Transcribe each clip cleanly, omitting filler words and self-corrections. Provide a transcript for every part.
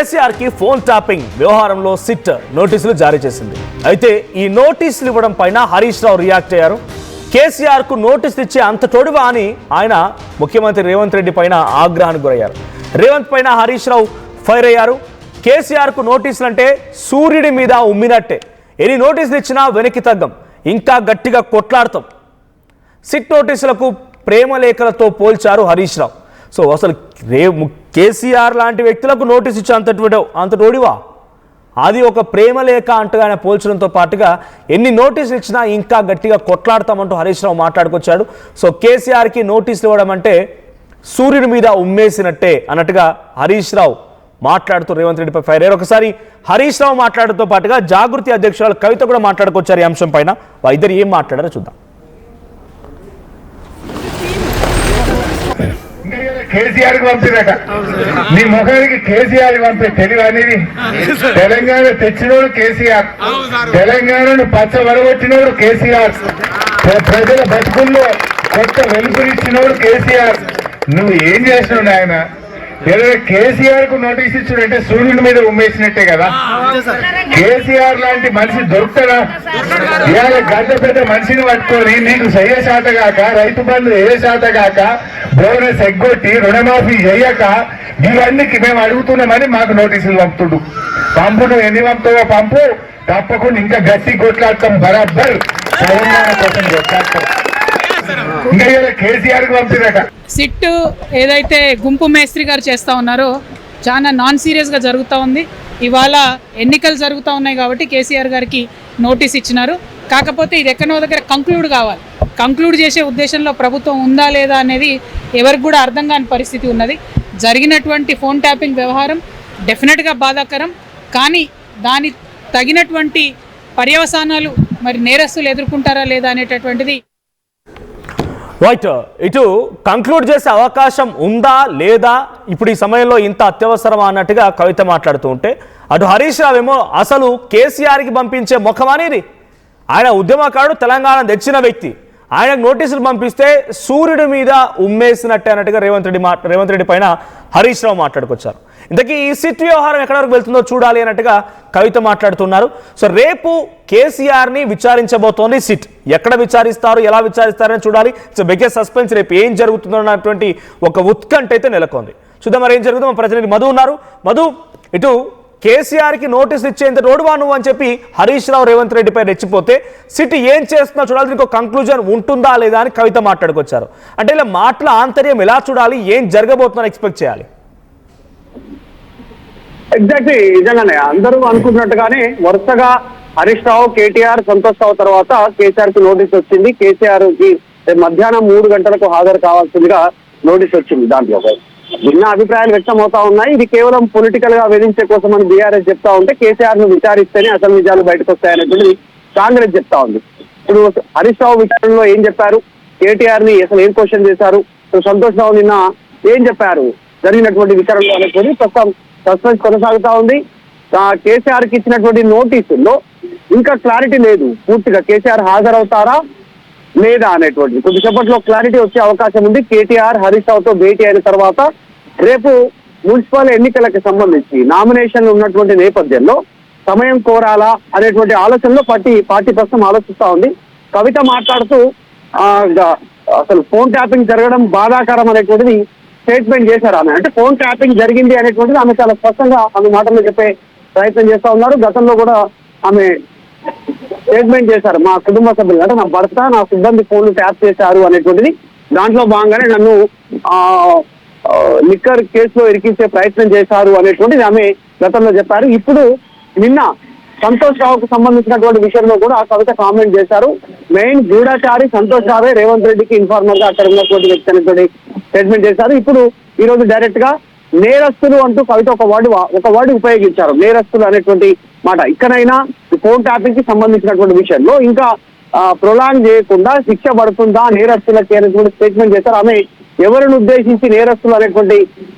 కేసీఆర్కి phone tapping వ్యవహారంలో SIT నోటీసులు జారీ చేసింది. అయితే ఈ నోటీసులు ఇవ్వడం పైన హరీష్ రావు రియాక్ట్ అయ్యారు. కేసీఆర్కు నోటీసులు ఇచ్చే అంత తోడువా అని ఆయన ముఖ్యమంత్రి రేవంత్ రెడ్డి పైన ఆగ్రహానికి గురయ్యారు. రేవంత్ పైన హరీష్ రావు ఫైర్ అయ్యారు. కేసీఆర్కు నోటీసులు అంటే సూర్యుడి మీద ఉమ్మినట్టే. ఎన్ని నోటీసులు ఇచ్చినా వెనక్కి తగ్గం, ఇంకా గట్టిగా కొట్లాడతాం. సిట్ నోటీసులకు ప్రేమలేఖలతో పోల్చారు హరీష్ రావు. సో అసలు కేసీఆర్ లాంటి వ్యక్తులకు నోటీస్ ఇచ్చే అంతటోడివా? అది ఒక ప్రేమలేఖ అంటూ ఆయన పోల్చడంతో పాటుగా ఎన్ని నోటీసులు ఇచ్చినా ఇంకా గట్టిగా కొట్లాడతామంటూ హరీష్ రావు మాట్లాడుకొచ్చాడు. సో కేసీఆర్కి నోటీసులు ఇవ్వడం అంటే సూర్యుడి మీద ఉమ్మేసినట్టే అన్నట్టుగా హరీష్ రావు మాట్లాడుతూ రేవంత్ రెడ్డిపై ఫైర్ అయ్యారు. ఒకసారి హరీష్ రావు మాట్లాడడంతో పాటుగా జాగృతి అధ్యక్షురాలు కవిత కూడా మాట్లాడుకొచ్చారు ఈ అంశం పైన. ఇద్దరు ఏం మాట్లాడారో చూద్దాం. కేసీఆర్ కి పంపిరట, నీ ముఖానికి కేసీఆర్ పంపే తెలివి అనేది. తెలంగాణ తెచ్చినోడు కేసీఆర్, తెలంగాణను పచ్చ వరగొట్టినోడు కేసీఆర్, ప్రజల బతుకుల్లో కొత్త వెలుగునిచ్చినోడు కేసీఆర్. నువ్వు ఏం చేసినావు ఆయన? కేసీఆర్ కు నోటీస్ ఇచ్చుడంటే సూర్యుడి మీద ఉమ్మేసినట్టే కదా. కేసీఆర్ లాంటి మనిషి దొరుకుతాడా? ఇవాళ గడ్డ పెద్ద మనిషిని పట్టుకొని నీకు చెయ్య శాత కాక, రైతు బంధు ఏ శాత కాక, బోనస్ ఎగ్గొట్టి రుణమాఫీ చెయ్యక, ఇవన్నీ మేము అడుగుతున్నామని మాకు నోటీసులు పంపుతుడు. పంపు నువ్వు ఎన్ని పంపుతావో పంపు, తప్పకుండా ఇంకా గట్టి కొట్లాడతాం, బరాబర్ తెలంగాణ కోసం కొట్లాడతాం. ఇంకా కేసీఆర్ కు పంపిరట. సిట్ ఏదైతే గుంపు మేస్త్రి గారు చేస్తూ ఉన్నారో చాలా నాన్ సీరియస్గా జరుగుతూ ఉంది. ఇవాళ ఎన్నికలు జరుగుతూ ఉన్నాయి కాబట్టి కేసీఆర్ గారికి నోటీస్ ఇచ్చినారు. కాకపోతే ఇది ఎక్కడో దగ్గర కంక్లూడ్ కావాలి. కంక్లూడ్ చేసే ఉద్దేశంలో ప్రభుత్వం ఉందా లేదా అనేది ఎవరికి కూడా అర్థం కాని పరిస్థితి ఉన్నది. జరిగినటువంటి ఫోన్ ట్యాపింగ్ వ్యవహారం డెఫినెట్గా బాధాకరం, కానీ దాని తగినటువంటి పర్యవసానాలు మరి నేరస్తులు ఎదుర్కొంటారా లేదా అనేటటువంటిది రైట్. ఇటు కంక్లూడ్ చేసే అవకాశం ఉందా లేదా ఇప్పుడు ఈ సమయంలో ఇంత అత్యవసరమా అన్నట్టుగా కవిత మాట్లాడుతూ ఉంటే, అటు హరీష్ రావు ఏమో అసలు కేసీఆర్కి పంపించే ముఖం అనేది, ఆయన ఉద్యమకారుడు, తెలంగాణ తెచ్చిన వ్యక్తి, ఆయనకు నోటీసులు పంపిస్తే సూర్యుడి మీద ఉమ్మేసినట్టే అన్నట్టుగా రేవంత్ రెడ్డి పైన హరీష్ రావు మాట్లాడుకొచ్చారు. ఇంతకీ ఈ సిట్ వ్యవహారం ఎక్కడి వరకు వెళ్తుందో చూడాలి అన్నట్టుగా కవిత మాట్లాడుతున్నారు. సో రేపు కేసీఆర్ని విచారించబోతోంది సిట్. ఎక్కడ విచారిస్తారు, ఎలా విచారిస్తారని చూడాలి. It's biggest suspense. రేపు ఏం జరుగుతుందో అన్నటువంటి ఒక ఉత్కంఠ అయితే నెలకొంది. చూద్దాం మరి ఏం జరుగుతుందో. మా ప్రతినిధి మధు ఉన్నారు. మధు, ఇటు కేసీఆర్కి నోటీసులు ఇచ్చేంత రోడ్డువా నువ్వు అని చెప్పి హరీష్ రావు రేవంత్ రెడ్డిపై రెచ్చిపోతే సిట్ ఏం చేస్తున్నా చూడాలి. దీనికి కంక్లూజన్ ఉంటుందా లేదా అని కవిత మాట్లాడుకొచ్చారు. అంటే ఇలా మాటల ఆంతర్యం ఎలా చూడాలి, ఏం జరగబోతుందని ఎక్స్పెక్ట్ చేయాలి? ఎగ్జాక్ట్లీ, నిజంగానే అందరూ అనుకున్నట్టుగానే వరుసగా హరీష్ రావు, కేటీఆర్, సంతోష్ రావు తర్వాత కేసీఆర్ కి నోటీస్ వచ్చింది. కేసీఆర్ కి మధ్యాహ్నం 3 గంటలకు హాజరు కావాల్సిందిగా నోటీస్ వచ్చింది. దాంట్లో భిన్న అభిప్రాయాలు వ్యక్తం అవుతా ఉన్నాయి. ఇది కేవలం పొలిటికల్ గా వేధించే కోసం అని బీఆర్ఎస్ చెప్తా ఉంటే, కేసీఆర్ ను విచారిస్తేనే అసలు నిజాలు బయటకు వస్తాయనేటువంటిది కాంగ్రెస్ చెప్తా ఉంది. ఇప్పుడు హరీష్ రావు విచారణలో ఏం చెప్పారు, కేటీఆర్ ని అసలు ఏం క్వశ్చన్ చేశారు, సంతోష్ రావు నిన్న ఏం చెప్పారు జరిగినటువంటి విచారణలో అనేటువంటి ప్రస్తుతం సస్పెన్స్ కొనసాగుతా ఉంది. కేసీఆర్ కి ఇచ్చినటువంటి నోటీసుల్లో ఇంకా క్లారిటీ లేదు. పూర్తిగా కేసీఆర్ హాజరవుతారా లేదా అనేటువంటి కొద్దిసేపట్లో క్లారిటీ వచ్చే అవకాశం ఉంది. కేటీఆర్ హరీష్ రావుతో భేటీ అయిన తర్వాత రేపు మున్సిపల్ ఎన్నికలకు సంబంధించి నామినేషన్లు ఉన్నటువంటి నేపథ్యంలో సమయం కోరాలా అనేటువంటి ఆలోచనలో పార్టీ ప్రస్తుతం ఆలోచిస్తా ఉంది. కవిత మాట్లాడుతూ అసలు ఫోన్ ట్యాపింగ్ జరగడం బాధాకరం అనేటువంటిది స్టేట్మెంట్ చేశారు ఆమె. అంటే ఫోన్ ట్యాపింగ్ జరిగింది అనేటువంటిది ఆమె చాలా స్పష్టంగా ఆమె మాటల్లో చెప్పే ప్రయత్నం చేస్తా ఉన్నారు. గతంలో కూడా ఆమె స్టేట్మెంట్ చేశారు, మా కుటుంబ సభ్యులు అంటే నా భర్త, నా సిబ్బంది ఫోన్లు ట్యాప్ చేశారు అనేటువంటిది. దాంట్లో భాగంగానే నన్ను లిక్కర్ కేసులో ఇరికించే ప్రయత్నం చేశారు అనేటువంటిది ఆమె గతంలో చెప్పారు. ఇప్పుడు నిన్న సంతోష్ రావుకు సంబంధించినటువంటి విషయంలో కూడా ఆ కవిత కామెంట్ చేశారు. మెయిన్ గూఢచారి సంతోష్ రావే రేవంత్ రెడ్డికి ఇన్ఫార్మర్ గా అక్కడ ఉన్నటువంటి వ్యక్తి అనేటువంటి స్టేట్మెంట్ చేశారు. ఇప్పుడు ఈ రోజు డైరెక్ట్ గా నేరస్తులు అంటూ కవిత ఒక వర్డ్ ఉపయోగించారు, నేరస్తులు అనేటువంటి మాట. ఇక్కడైనా ఫోన్ ట్యాపింగ్ కి సంబంధించినటువంటి విషయంలో ఇంకా ప్రొలాంగ్ చేయకుండా శిక్ష పడుతుందా నేరస్తులకి అనేటువంటి స్టేట్మెంట్ చేశారు. ఆమె ఎవరిని ఉద్దేశించి నేరస్తులు అనేటువంటి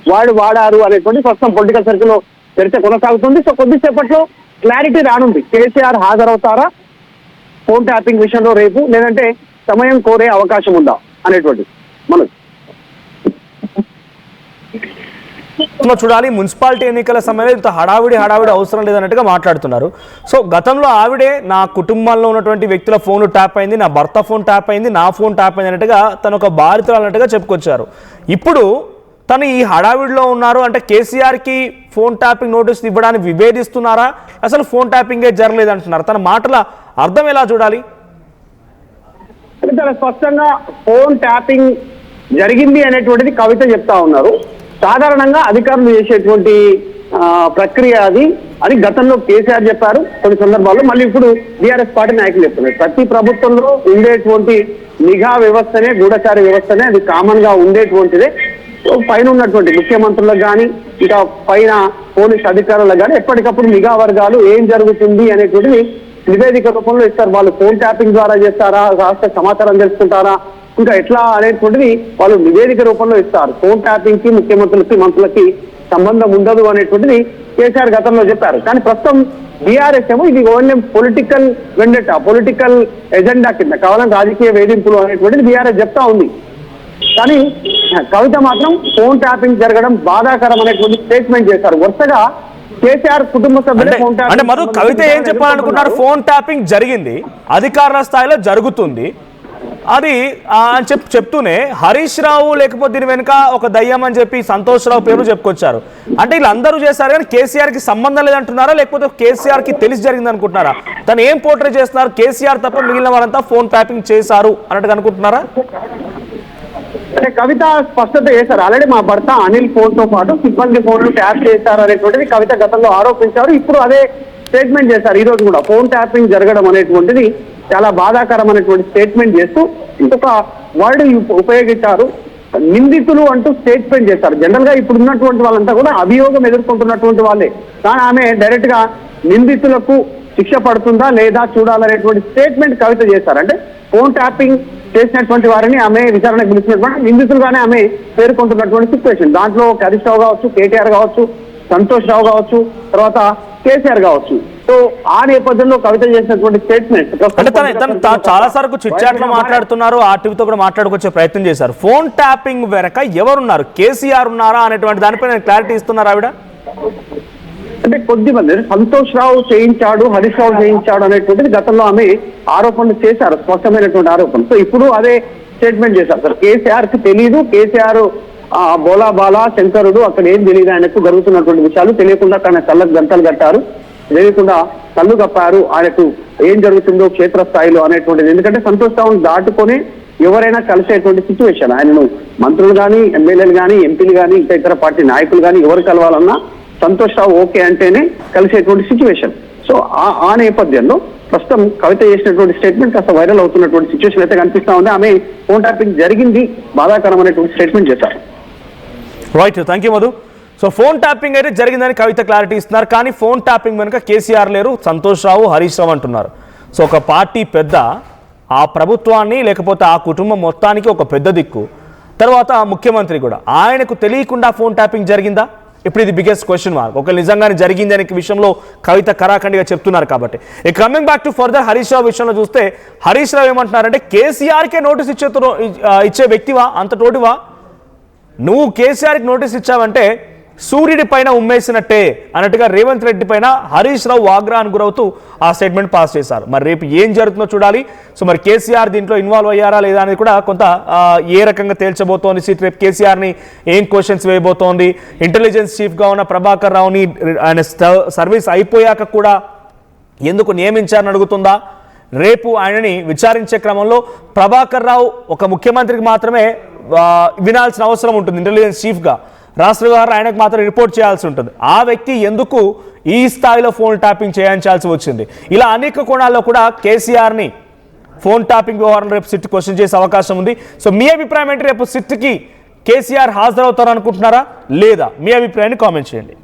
వాడారు అనేటువంటి ప్రస్తుతం పొలిటికల్ సర్కిల్ లో చర్చ కొనసాగుతుంది. సో కొద్దిసేపట్లో క్లారిటీ రానుంది. కేసీఆర్ హాజరవుతారా ఫోన్ ట్యాపింగ్ విషయంలో రేపు, లేదంటే సమయం కోరే అవకాశం ఉందా అనేటువంటి. మనం చూడాలి. మున్సిపాలిటీ ఎన్నికల సమయంలో ఇంత హడావిడి అవసరం లేదన్నట్టుగా మాట్లాడుతున్నారు. సో గతంలో ఆవిడే నా కుటుంబంలో ఉన్నటువంటి వ్యక్తుల ఫోన్ ట్యాప్ అయింది, నా భర్త ఫోన్ ట్యాప్ అయింది, నా ఫోన్ ట్యాప్ అయింది అన్నట్టుగా తను ఒక బాధితులు అన్నట్టుగా చెప్పుకొచ్చారు. ఇప్పుడు తను ఈ హడావిడిలో ఉన్నారు అంటే కేసీఆర్కి ఫోన్ ట్యాపింగ్ నోటీస్ ఇవ్వడానికి విభేదిస్తున్నారా, అసలు ఫోన్ ట్యాపింగే జరగలేదు అంటున్నారు. తన మాటల అర్థం ఎలా చూడాలి? చాలా స్పష్టంగా ఫోన్ ట్యాపింగ్ జరిగింది అనేటువంటిది కవిత చెప్తా ఉన్నారు. సాధారణంగా అధికారులు చేసేటువంటి ప్రక్రియ అది గతంలో కేసీఆర్ చెప్పారు కొన్ని సందర్భాల్లో, మళ్ళీ ఇప్పుడు బీఆర్ఎస్ పార్టీ నాయకులు చెప్తున్నారు. ప్రతి ప్రభుత్వంలో ఉండేటువంటి నిఘా వ్యవస్థనే, గూఢచారి వ్యవస్థనే, అది కామన్ గా ఉండేటువంటిదే. పైన ఉన్నటువంటి ముఖ్యమంత్రులకు కానీ ఇంకా పైన పోలీస్ అధికారులకు కానీ ఎప్పటికప్పుడు నిఘా వర్గాలు ఏం జరుగుతుంది అనేటువంటిది నివేదిక రూపంలో ఇస్తారు. వాళ్ళు ఫోన్ ట్యాపింగ్ ద్వారా చేస్తారా, రాష్ట్ర సమాచారం తెలుసుకుంటారా, ఇంకా ఎట్లా అనేటువంటిది వాళ్ళు నివేదిక రూపంలో ఇస్తారు. ఫోన్ ట్యాపింగ్ కి ముఖ్యమంత్రులకి మంత్రులకి సంబంధం ఉండదు అనేటువంటిది కేసీఆర్ గతంలో చెప్పారు. కానీ ప్రస్తుతం బీఆర్ఎస్ ఏమో ఇది only political vendetta, political agenda కింద కేవలం రాజకీయ వేధింపులు అనేటువంటిది బీఆర్ఎస్ చెప్తా ఉంది. కానీ కవిత మాత్రం ఫోన్ ట్యాపింగ్ జరగడం బాధాకరం అనేటువంటి స్టేట్మెంట్ చేశారు. వరుసగా కేసీఆర్ కుటుంబ సభ్యులు ఫోన్ అంటే మధు, కవిత ఏం చెప్పాలనుకున్నారు? ఫోన్ ట్యాపింగ్ జరిగింది, అధికారుల స్థాయిలో జరుగుతుంది అది అని చెప్తూనే హరీష్ రావు లేకపోతే దీని వెనుక ఒక దయ్యం అని చెప్పి సంతోష్ రావు పేరు చెప్పుకొచ్చారు. అంటే వీళ్ళందరూ చేశారు కానీ కేసీఆర్కి సంబంధం లేదంటున్నారా, లేకపోతే కేసీఆర్కి తెలిసి జరిగింది అనుకుంటున్నారా? తను ఏం పోర్ట్రే చేస్తున్నారు? కేసీఆర్ తప్ప మిగిలిన వాళ్ళంతా ఫోన్ ట్యాపింగ్ చేశారు అన్నట్టుగా అనుకుంటున్నారా? అంటే కవిత స్పష్టత చేశారు. ఆల్రెడీ మా భర్త అనిల్ ఫోన్ తో పాటు సిబ్బంది ఫోన్లు ట్యాప్ చేశారు అనేటువంటిది కవిత గతంలో ఆరోపించారు. ఇప్పుడు అదే స్టేట్మెంట్ చేశారు. ఈ రోజు కూడా ఫోన్ ట్యాపింగ్ జరగడం అనేటువంటిది చాలా బాధాకరం అనేటువంటి స్టేట్మెంట్ చేస్తూ ఇంకొక వర్డ్ ఉపయోగించారు, నిందితులు అంటూ స్టేట్మెంట్ చేశారు. జనరల్ గా ఇప్పుడు ఉన్నటువంటి వాళ్ళంతా కూడా అభియోగం ఎదుర్కొంటున్నటువంటి వాళ్ళే, కానీ ఆమె డైరెక్ట్ గా నిందితులకు శిక్ష పడుతుందా లేదా చూడాలనేటువంటి స్టేట్మెంట్ కవిత చేశారు. అంటే ఫోన్ ట్యాపింగ్ చేసినటువంటి వారిని ఆమె విచారణకు పిలిచినటువంటి నిందితులుగానే ఆమె పేర్కొంటున్నటువంటి సిచ్యువేషన్. దాంట్లో హరీష్ రావు కావచ్చు, కేటీఆర్ కావచ్చు, సంతోష్ రావు కావచ్చు, తర్వాత కేసీఆర్ కావచ్చు. సో ఆ నేపథ్యంలో కవిత చేసినటువంటి స్టేట్మెంట్ చాలా సార్లు చిట్చాట్ లో మాట్లాడుతున్నారు, ఆర్టీవీతో కూడా మాట్లాడుకొచ్చే ప్రయత్నం చేశారు. ఫోన్ ట్యాపింగ్ వెనక ఎవరున్నారు, కేసీఆర్ ఉన్నారా అనేటువంటి దానిపై నేను క్లారిటీ ఇస్తున్నారు ఆవిడ. అంటే కొద్దిమంది సంతోష్ రావు చేయించాడు, హరీష్ రావు చేయించాడు అనేటువంటిది గతంలో ఆమె ఆరోపణలు చేశారు, స్పష్టమైనటువంటి ఆరోపణ. సో ఇప్పుడు అదే స్టేట్మెంట్ చేశారు. సార్ కేసీఆర్ కి తెలీదు, కేసీఆర్ బోలా బాలా శంకరుడు అక్కడ ఏం తెలియదు, ఆయనకు జరుగుతున్నటువంటి విషయాలు తెలియకుండా తన కళ్ళకు గంటలు కట్టారు, తెలియకుండా కళ్ళు కప్పారు, ఆయనకు ఏం జరుగుతుందో క్షేత్రస్థాయిలో అనేటువంటిది. ఎందుకంటే సంతోష్ రావును దాటుకొని ఎవరైనా కలిసేటువంటి సిచ్యువేషన్, ఆయనను మంత్రులు కానీ, ఎమ్మెల్యేలు కానీ, ఎంపీలు కానీ, ఇంకా ఇతర పార్టీ నాయకులు కానీ ఎవరు కలవాలన్నా సంతోష్ రావు ఓకే అంటేనే కలిసేటువంటి సిచ్యువేషన్. సో ఆ నేపథ్యంలో ప్రస్తుతం కవిత చేసినటువంటి స్టేట్మెంట్ కాస్త వైరల్ అవుతున్నటువంటి సిచ్యువేషన్ అయితే కనిపిస్తా ఉంది. ఆమె ఫోన్ ట్యాపింగ్ జరిగింది, బాధాకరం అనేటువంటి స్టేట్మెంట్ చేశారు. Right, thank you Madhu. So phone tapping అయితే జరిగిందని కవిత క్లారిటీ ఇస్తున్నారు, కానీ ఫోన్ ట్యాపింగ్ వెనుక కేసీఆర్ లేరు, సంతోష్ రావు, హరీష్ రావు అంటున్నారు. సో ఒక పార్టీ పెద్ద ఆ ప్రభుత్వాన్ని లేకపోతే ఆ కుటుంబం మొత్తానికి ఒక పెద్ద దిక్కు, తర్వాత ముఖ్యమంత్రి కూడా, ఆయనకు తెలియకుండా ఫోన్ ట్యాపింగ్ జరిగిందా? ఇప్పుడు ఇది బిగ్గెస్ట్ క్వశ్చన్ మార్క్. ఒక నిజంగానే జరిగింది అనే విషయంలో కవిత కరాఖండిగా చెప్తున్నారు. కాబట్టి coming back to further Harish Rao విషయంలో చూస్తే, హరీష్ రావు ఏమంటున్నారంటే కేసీఆర్కే నోటీస్ ఇచ్చే వ్యక్తివా, అంత తోటివా నువ్వు? కేసీఆర్కి నోటీస్ ఇచ్చావంటే సూర్యుడి పైన ఉమ్మేసినట్టే అన్నట్టుగా రేవంత్ రెడ్డి పైన హరీష్ రావు ఆగ్రహానికి గురవుతూ ఆ స్టేట్మెంట్ పాస్ చేశారు. మరి రేపు ఏం జరుగుతుందో చూడాలి. సో మరి కేసీఆర్ దీంట్లో ఇన్వాల్వ్ అయ్యారా లేదా అనేది కూడా కొంత ఏ రకంగా తేల్చబోతోంది, రేపు కేసీఆర్ని ఏం క్వశ్చన్స్ వేయబోతోంది, ఇంటెలిజెన్స్ చీఫ్గా ఉన్న ప్రభాకర్ రావుని ఆయన సర్వీస్ అయిపోయాక కూడా ఎందుకు నియమించారని అడుగుతుందా? రేపు ఆయనని విచారించే క్రమంలో ప్రభాకర్ రావు ఒక ముఖ్యమంత్రికి మాత్రమే వినాల్సిన అవసరం ఉంటుంది, ఇంటెలిజెన్స్ చీఫ్గా రాష్ట్ర వ్యవహారం ఆయనకు మాత్రం రిపోర్ట్ చేయాల్సి ఉంటుంది. ఆ వ్యక్తి ఎందుకు ఈ స్థాయిలో ఫోన్ ట్యాపింగ్ చేయించాల్సి వచ్చింది? ఇలా అనేక కోణాల్లో కూడా కేసీఆర్ని ఫోన్ ట్యాపింగ్ వ్యవహారం రేపు సిట్ క్వశ్చన్ చేసే అవకాశం ఉంది. సో మీ అభిప్రాయం ఏంటి? రేపు సిట్కి కేసీఆర్ హాజరవుతారు అనుకుంటున్నారా లేదా? మీ అభిప్రాయాన్ని కామెంట్ చేయండి.